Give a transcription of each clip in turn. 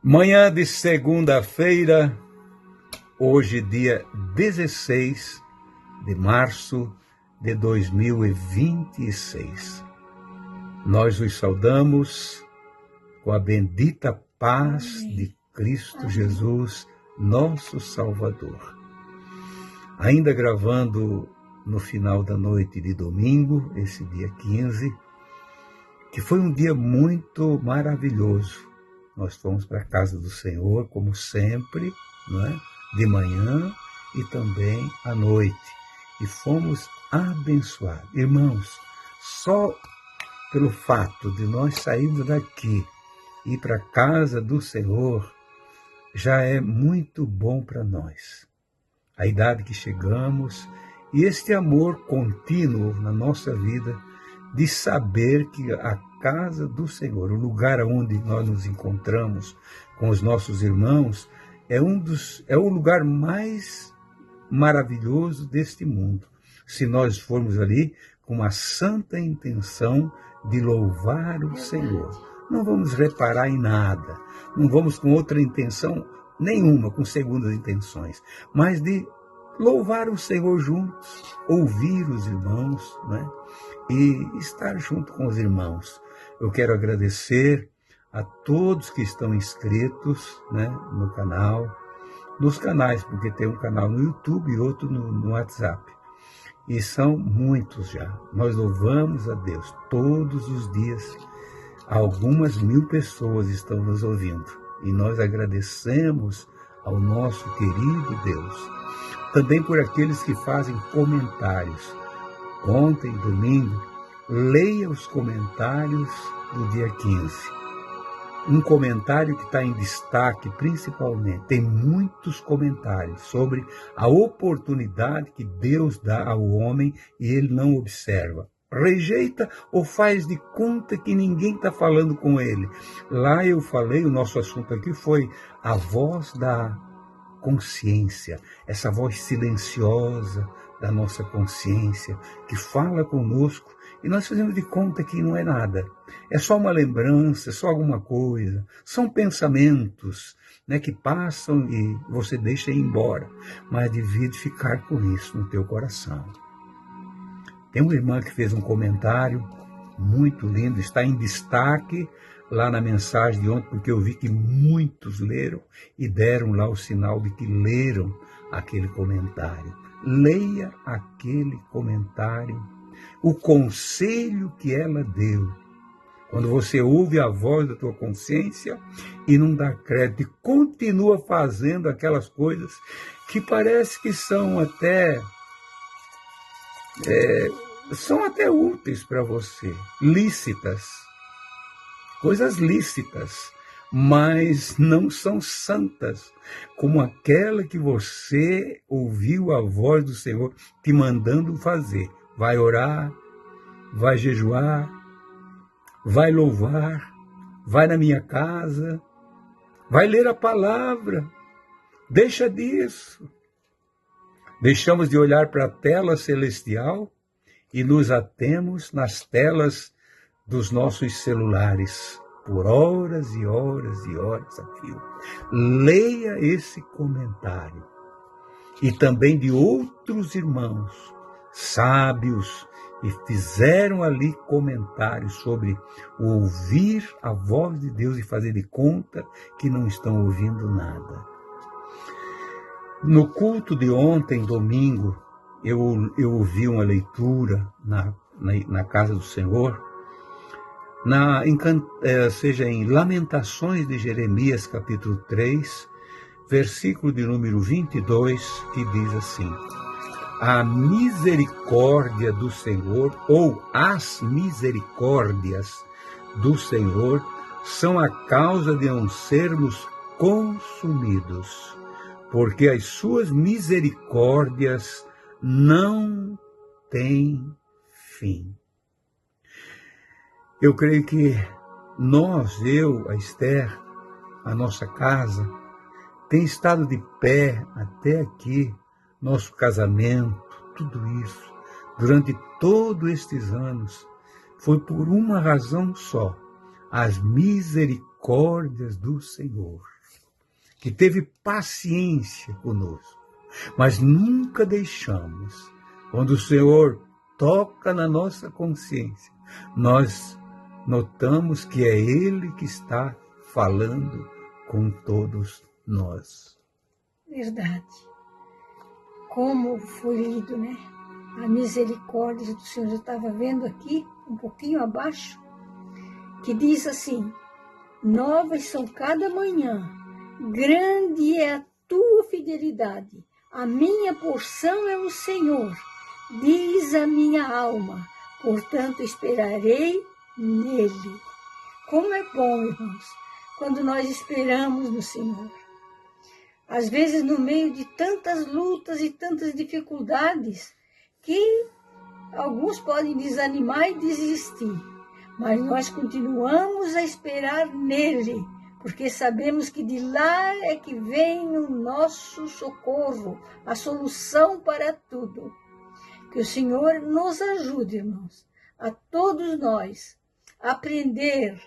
Manhã de segunda-feira, hoje dia 16 de março de 2026. Nós os saudamos com a bendita paz de Cristo Jesus, nosso Salvador. Ainda gravando no final da noite de domingo, esse dia 15, que foi um dia muito maravilhoso. Nós fomos para a casa do Senhor, como sempre, não é? De manhã e também à noite. E fomos abençoados. Irmãos, só pelo fato de nós sairmos daqui e ir para a casa do Senhor, já é muito bom para nós. A idade que chegamos e este amor contínuo na nossa vida, de saber que a casa do Senhor, o lugar onde nós nos encontramos com os nossos irmãos, é o lugar mais maravilhoso deste mundo. Se nós formos ali com uma santa intenção de louvar o Senhor, não vamos reparar em nada, não vamos com outra intenção nenhuma, com segundas intenções, mas de louvar o Senhor juntos, ouvir os irmãos, né? E estar junto com os irmãos. Eu quero agradecer a todos que estão inscritos, né, no canal, nos canais, porque tem um canal no YouTube e outro no WhatsApp. E são muitos já. Nós louvamos a Deus todos os dias. Algumas 1000 pessoas estão nos ouvindo. E nós agradecemos ao nosso querido Deus. Também por aqueles que fazem comentários. Ontem, domingo, leia os comentários do dia 15. Um comentário que está em destaque, principalmente, tem muitos comentários sobre a oportunidade que Deus dá ao homem e ele não observa. Rejeita ou faz de conta que ninguém está falando com ele. Lá eu falei, o nosso assunto aqui foi a voz da consciência, essa voz silenciosa da nossa consciência, que fala conosco, e nós fazemos de conta que não é nada. É só uma lembrança, é só alguma coisa. São pensamentos, né, que passam e você deixa ir embora. Mas devia ficar com isso no teu coração. Tem uma irmã que fez um comentário muito lindo, está em destaque lá na mensagem de ontem, porque eu vi que muitos leram e deram lá o sinal de que leram aquele comentário. Leia aquele comentário, o conselho que ela deu. Quando você ouve a voz da tua consciência e não dá crédito, e continua fazendo aquelas coisas que parece que são até úteis para você, lícitas, coisas lícitas, mas não são santas, como aquela que você ouviu a voz do Senhor te mandando fazer. Vai orar, vai jejuar, vai louvar, vai na minha casa, vai ler a palavra. Deixa disso. Deixamos de olhar para a tela celestial e nos atemos nas telas dos nossos celulares, por horas e horas e horas a fio. Leia esse comentário. E também de outros irmãos sábios e fizeram ali comentários sobre ouvir a voz de Deus e fazer de conta que não estão ouvindo nada. No culto de ontem, domingo, eu ouvi uma leitura na casa do Senhor, seja em Lamentações de Jeremias, capítulo 3, versículo de número 22, que diz assim: a misericórdia do Senhor, ou as misericórdias do Senhor, são a causa de não sermos consumidos, porque as suas misericórdias não têm fim. Eu creio que nós, eu, a Esther, a nossa casa, tem estado de pé até aqui, nosso casamento, tudo isso, durante todos estes anos, foi por uma razão só: as misericórdias misericórdias do Senhor, que teve paciência conosco, mas nunca deixamos, quando o Senhor toca na nossa consciência, nós notamos que é Ele que está falando com todos nós. Verdade. Como foi lido, né? A misericórdia do Senhor. Eu estava vendo aqui, um pouquinho abaixo, que diz assim: novas são cada manhã, grande é a tua fidelidade, a minha porção é o Senhor, diz a minha alma, portanto esperarei nele. Como é bom, irmãos, quando nós esperamos no Senhor. Às vezes, no meio de tantas lutas e tantas dificuldades, que alguns podem desanimar e desistir, mas nós continuamos a esperar nele, porque sabemos que de lá é que vem o nosso socorro, a solução para tudo. Que o Senhor nos ajude, irmãos, a todos nós, a aprender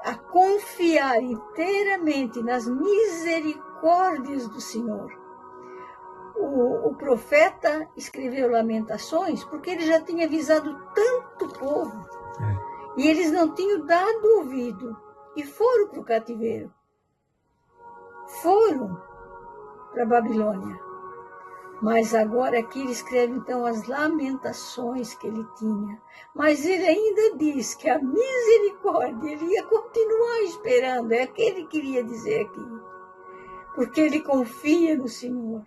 a confiar inteiramente nas misericórdias do Senhor. O profeta escreveu Lamentações porque ele já tinha avisado tanto povo. E eles não tinham dado ouvido. E foram para o cativeiro. Foram para a Babilônia. Mas agora aqui ele escreve então as lamentações que ele tinha. Mas ele ainda diz que a misericórdia, ele ia continuar esperando. É o que ele queria dizer aqui. Porque ele confia no Senhor.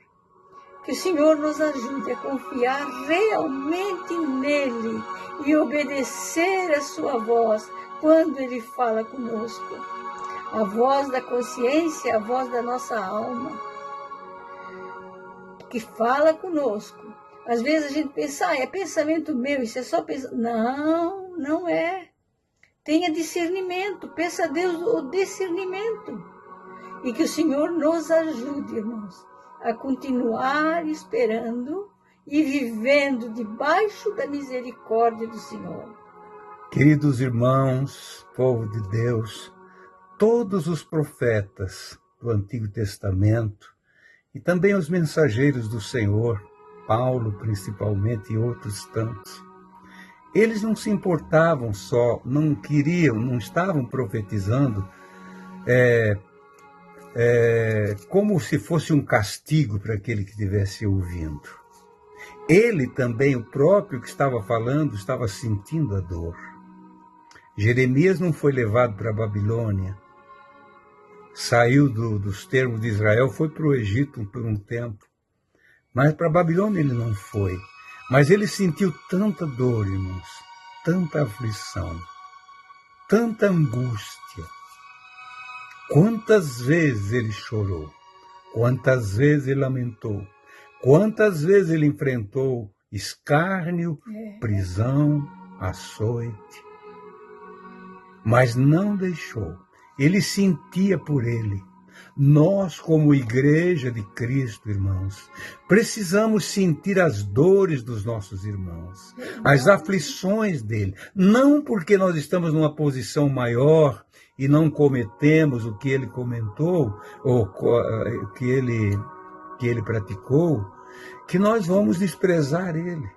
Que o Senhor nos ajude a confiar realmente nele e obedecer a sua voz quando ele fala conosco. A voz da consciência, a voz da nossa alma, que fala conosco. Às vezes a gente pensa, é pensamento meu, isso é só pensamento. Não, não é. Tenha discernimento, peça a Deus o discernimento. E que o Senhor nos ajude, irmãos, a continuar esperando e vivendo debaixo da misericórdia do Senhor. Queridos irmãos, povo de Deus, todos os profetas do Antigo Testamento e também os mensageiros do Senhor, Paulo principalmente e outros tantos, eles não se importavam só, não estavam profetizando como se fosse um castigo para aquele que estivesse ouvindo. Ele também, o próprio que estava falando, estava sentindo a dor. Jeremias não foi levado para a Babilônia, saiu dos termos de Israel, foi para o Egito por um tempo, mas para a Babilônia ele não foi. Mas ele sentiu tanta dor, irmãos, tanta aflição, tanta angústia. Quantas vezes ele chorou, quantas vezes ele lamentou, quantas vezes ele enfrentou escárnio, prisão, açoite. Mas não deixou, ele sentia por ele. Nós, como igreja de Cristo, irmãos, precisamos sentir as dores dos nossos irmãos, as aflições dele, não porque nós estamos numa posição maior e não cometemos o que ele comentou, ou que ele praticou, que nós vamos desprezar ele.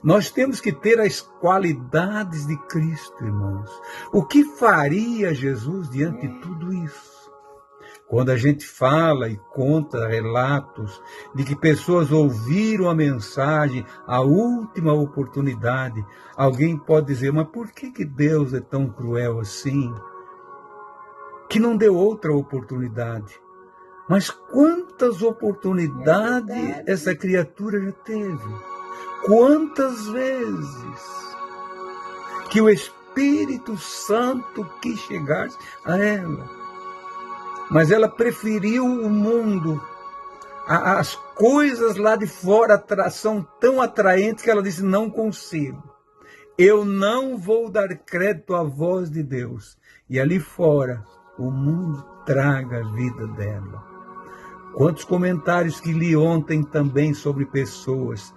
Nós temos que ter as qualidades de Cristo, irmãos. O que faria Jesus diante de tudo isso? Quando a gente fala e conta relatos de que pessoas ouviram a mensagem, a última oportunidade, alguém pode dizer, mas por que Deus é tão cruel assim? Que não deu outra oportunidade. Mas quantas oportunidades essa criatura já teve? Quantas vezes que o Espírito Santo quis chegar a ela? Mas ela preferiu o mundo. As coisas lá de fora são tão atraentes que ela disse, não consigo. Eu não vou dar crédito à voz de Deus. E ali fora, o mundo traga a vida dela. Quantos comentários que li ontem também sobre pessoas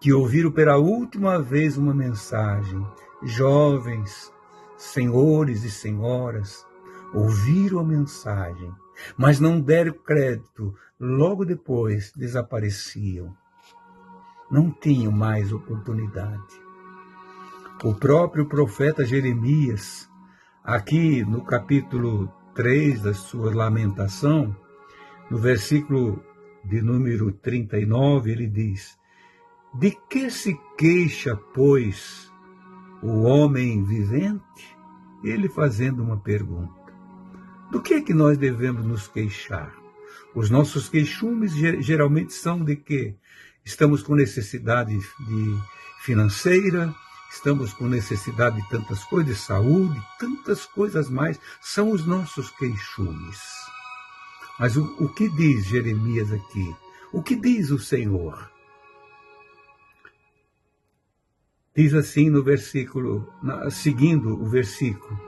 que ouviram pela última vez uma mensagem. Jovens, senhores e senhoras, ouviram a mensagem, mas não deram crédito, logo depois desapareciam. Não tinham mais oportunidade. O próprio profeta Jeremias, aqui no capítulo 3 da sua lamentação, no versículo de número 39, ele diz: de que se queixa, pois, o homem vivente? Ele fazendo uma pergunta. Do que é que nós devemos nos queixar? Os nossos queixumes geralmente são de quê? Estamos com necessidade financeira, estamos com necessidade de tantas coisas, de saúde, tantas coisas mais, são os nossos queixumes. Mas o que diz Jeremias aqui? O que diz o Senhor? Diz assim no versículo, seguindo o versículo: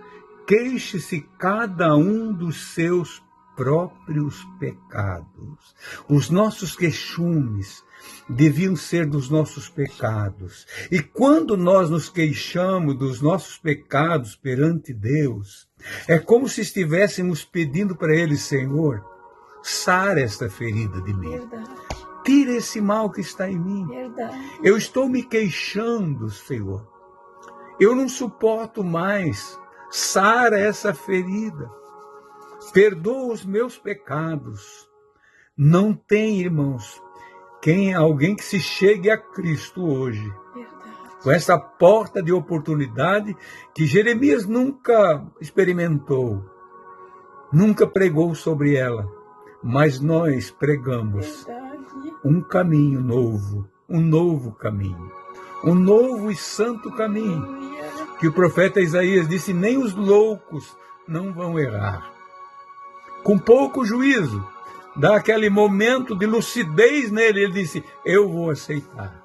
queixe-se cada um dos seus próprios pecados. Os nossos queixumes deviam ser dos nossos pecados. E quando nós nos queixamos dos nossos pecados perante Deus, é como se estivéssemos pedindo para Ele: Senhor, sara esta ferida de mim. Verdade. Tira esse mal que está em mim. Verdade. Eu estou me queixando, Senhor. Eu não suporto mais. Sara essa ferida. Perdoa os meus pecados. Não tem, irmãos, alguém que se chegue a Cristo hoje. Verdade. Com essa porta de oportunidade que Jeremias nunca experimentou. Nunca pregou sobre ela. Mas nós pregamos. Verdade. Um caminho novo, um novo caminho, um novo e santo caminho, que o profeta Isaías disse: nem os loucos não vão errar. Com pouco juízo, dá aquele momento de lucidez nele, ele disse: eu vou aceitar,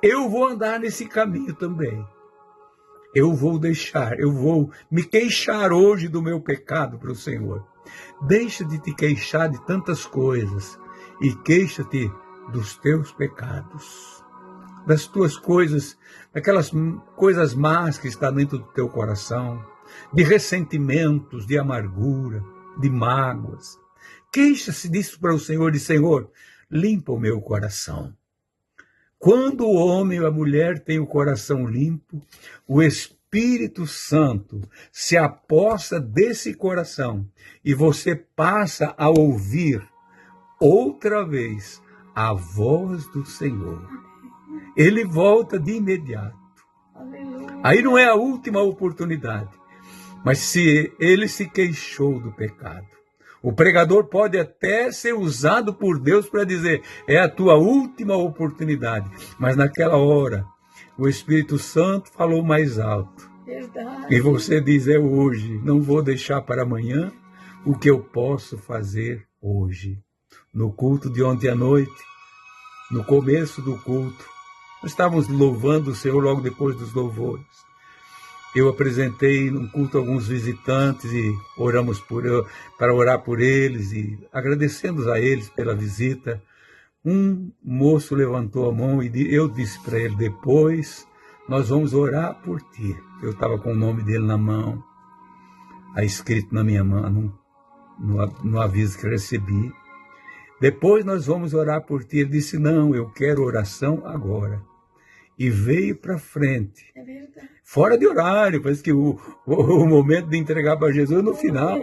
eu vou andar nesse caminho também, eu vou me queixar hoje do meu pecado para o Senhor. Deixa de te queixar de tantas coisas, e queixa-te dos teus pecados, das tuas coisas, daquelas coisas más que estão dentro do teu coração, de ressentimentos, de amargura, de mágoas. Queixa-se disso para o Senhor, e Senhor, limpa o meu coração. Quando o homem ou a mulher tem o coração limpo, o Espírito Santo se apossa desse coração e você passa a ouvir outra vez a voz do Senhor. Ele volta de imediato. Aleluia. Aí não é a última oportunidade, mas se ele se queixou do pecado, o pregador pode até ser usado por Deus para dizer: é a tua última oportunidade, mas naquela hora o Espírito Santo falou mais alto. Verdade. E você diz: é hoje, não vou deixar para amanhã o que eu posso fazer hoje. No culto de ontem à noite, no começo do culto, nós estávamos louvando o Senhor logo depois dos louvores. Eu apresentei num culto alguns visitantes e oramos para orar por eles e agradecemos a eles pela visita. Um moço levantou a mão e eu disse para ele: depois nós vamos orar por ti. Eu estava com o nome dele na mão, aí escrito na minha mão, no aviso que recebi. Depois nós vamos orar por ti. Ele disse: não, eu quero oração agora. E veio para frente. É verdade. Fora de horário, parece que o momento de entregar para Jesus é no final.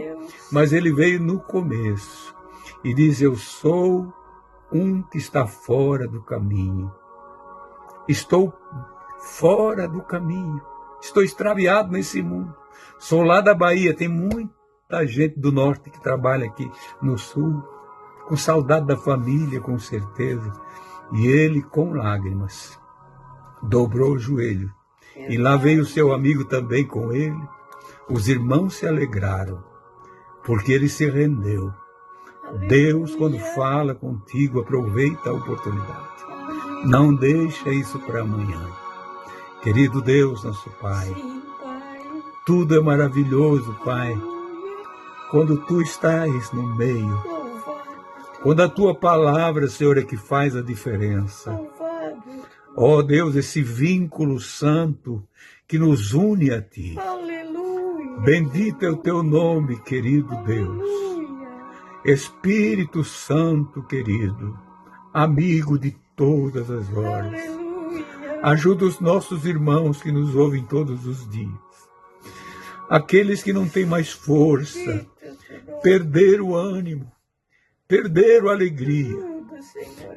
Mas ele veio no começo. E diz: eu sou um que está fora do caminho. Estou fora do caminho. Estou extraviado nesse mundo. Sou lá da Bahia, tem muita gente do norte que trabalha aqui no sul, com saudade da família, com certeza. E ele, com lágrimas, dobrou o joelho. E lá veio o seu amigo também com ele. Os irmãos se alegraram, porque ele se rendeu. Deus, quando fala contigo, aproveita a oportunidade. Não deixa isso para amanhã. Querido Deus, nosso Pai, tudo é maravilhoso, Pai, quando Tu estás no meio. Quando a Tua palavra, Senhor, é que faz a diferença. Ó Deus, esse vínculo santo que nos une a Ti. Aleluia. Bendito é o teu nome, querido Deus. Espírito Santo querido, amigo de todas as horas. Ajuda os nossos irmãos que nos ouvem todos os dias. Aqueles que não têm mais força, perderam o ânimo, perderam a alegria.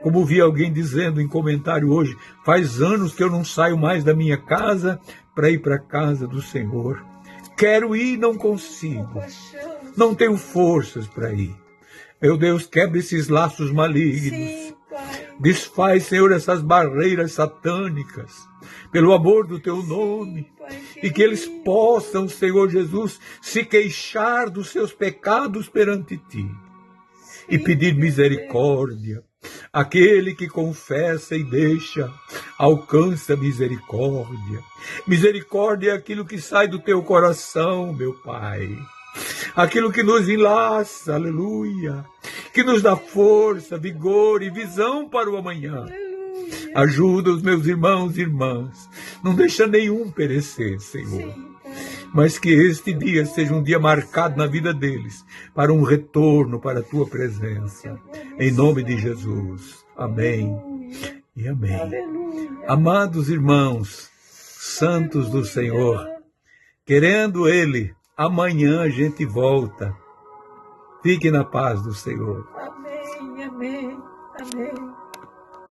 Como vi alguém dizendo em comentário hoje, faz anos que eu não saio mais da minha casa para ir para a casa do Senhor. Quero ir e não consigo. Não tenho forças para ir. Meu Deus, quebra esses laços malignos. Desfaz, Senhor, essas barreiras satânicas, pelo amor do teu nome, e que eles possam, Senhor Jesus, se queixar dos seus pecados perante ti e pedir misericórdia. Aquele que confessa e deixa, alcança misericórdia. Misericórdia é aquilo que sai do teu coração, meu Pai. Aquilo que nos enlaça, aleluia, que nos dá força, vigor e visão para o amanhã. Ajuda os meus irmãos e irmãs, não deixa nenhum perecer, Senhor. Mas que este dia seja um dia marcado na vida deles, para um retorno para a tua presença. Em nome de Jesus. Amém e amém. Amados irmãos, santos do Senhor, querendo Ele, amanhã a gente volta. Fique na paz do Senhor. Amém, amém, amém.